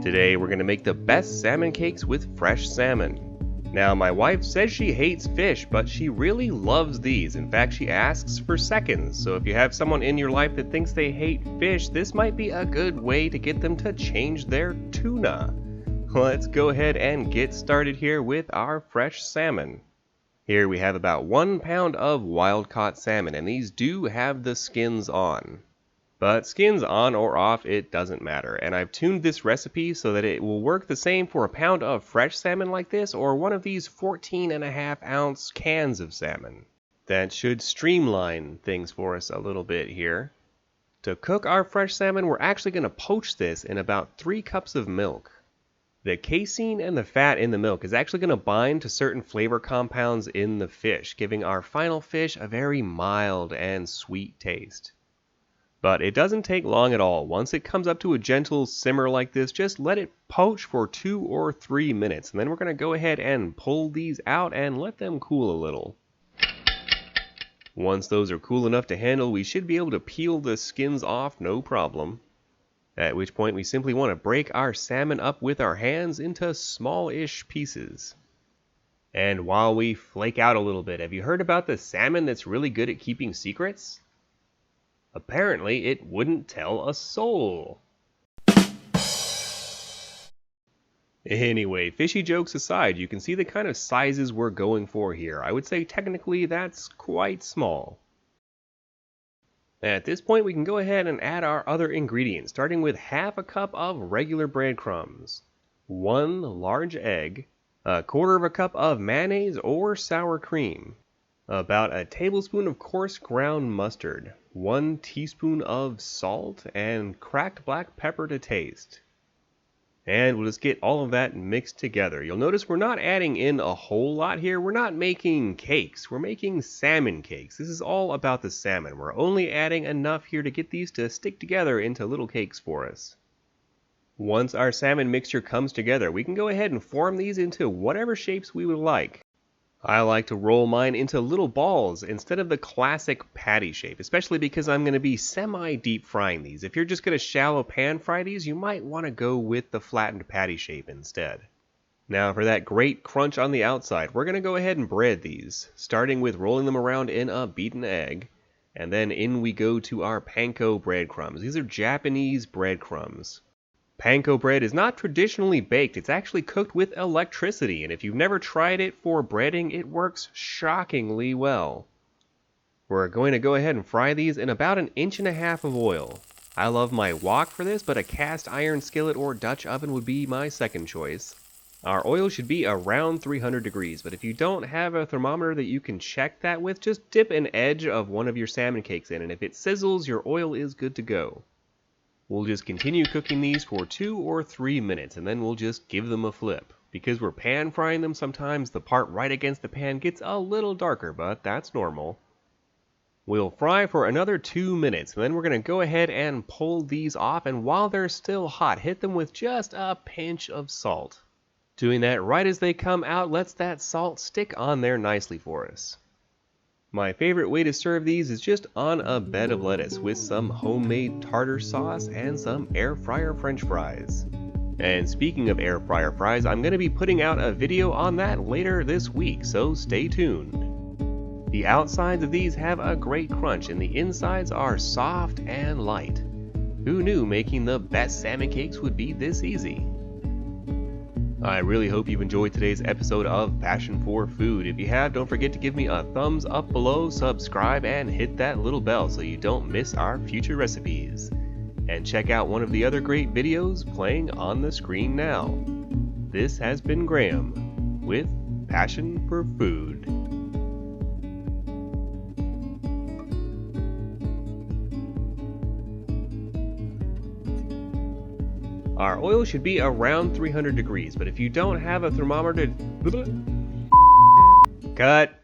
Today we're going to make the best salmon cakes with fresh salmon. Now my wife says she hates fish, but she really loves these. In fact, she asks for seconds. So if you have someone in your life that thinks they hate fish, this might be a good way to get them to change their tuna. Let's go ahead and get started here with our fresh salmon. Here we have about 1 pound of wild-caught salmon, and these do have the skins on. But skins on or off, it doesn't matter, and I've tuned this recipe so that it will work the same for a pound of fresh salmon like this or one of these 14.5-ounce cans of salmon. That should streamline things for us a little bit here. To cook our fresh salmon, we're actually going to poach this in about 3 cups of milk. The casein and the fat in the milk is actually going to bind to certain flavor compounds in the fish, giving our final fish a very mild and sweet taste. But it doesn't take long at all. Once it comes up to a gentle simmer like this, just let it poach for 2 or 3 minutes, and then we're going to go ahead and pull these out and let them cool a little. Once those are cool enough to handle, we should be able to peel the skins off no problem. At which point we simply want to break our salmon up with our hands into small-ish pieces. And while we flake out a little bit, have you heard about the salmon that's really good at keeping secrets? Apparently it wouldn't tell a soul. Anyway, fishy jokes aside, you can see the kind of sizes we're going for here. I would say technically that's quite small. At this point we can go ahead and add our other ingredients, starting with half a cup of regular breadcrumbs, 1 large egg, 1/4 cup of mayonnaise or sour cream, about a tablespoon of coarse ground mustard, 1 teaspoon of salt, and cracked black pepper to taste. And we'll just get all of that mixed together. You'll notice we're not adding in a whole lot here. We're not making cakes. We're making salmon cakes. This is all about the salmon. We're only adding enough here to get these to stick together into little cakes for us. Once our salmon mixture comes together, we can go ahead and form these into whatever shapes we would like. I like to roll mine into little balls instead of the classic patty shape, especially because I'm going to be semi-deep frying these. If you're just going to shallow pan fry these, you might want to go with the flattened patty shape instead. Now for that great crunch on the outside, we're going to go ahead and bread these, starting with rolling them around in a beaten egg, and then in we go to our panko breadcrumbs. These are Japanese breadcrumbs. Panko bread is not traditionally baked, it's actually cooked with electricity, and if you've never tried it for breading, it works shockingly well. We're going to go ahead and fry these in about 1.5 inches of oil. I love my wok for this, but a cast iron skillet or Dutch oven would be my second choice. Our oil should be around 300 degrees, but if you don't have a thermometer that you can check that with, just dip an edge of one of your salmon cakes in, and if it sizzles, your oil is good to go. We'll just continue cooking these for 2 or 3 minutes, and then we'll just give them a flip. Because we're pan frying them, sometimes the part right against the pan gets a little darker, but that's normal. We'll fry for another 2 minutes, and then we're going to go ahead and pull these off, and while they're still hot, hit them with just a pinch of salt. Doing that right as they come out lets that salt stick on there nicely for us. My favorite way to serve these is just on a bed of lettuce with some homemade tartar sauce and some air fryer french fries. And speaking of air fryer fries, I'm going to be putting out a video on that later this week, so stay tuned. The outsides of these have a great crunch and the insides are soft and light. Who knew making the best salmon cakes would be this easy? I really hope you've enjoyed today's episode of Passion for Food. If you have, don't forget to give me a thumbs up below, subscribe, and hit that little bell so you don't miss our future recipes. And check out one of the other great videos playing on the screen now. This has been Graham with Passion for Food. Our oil should be around 300 degrees, but if you don't have a thermometer... Cut!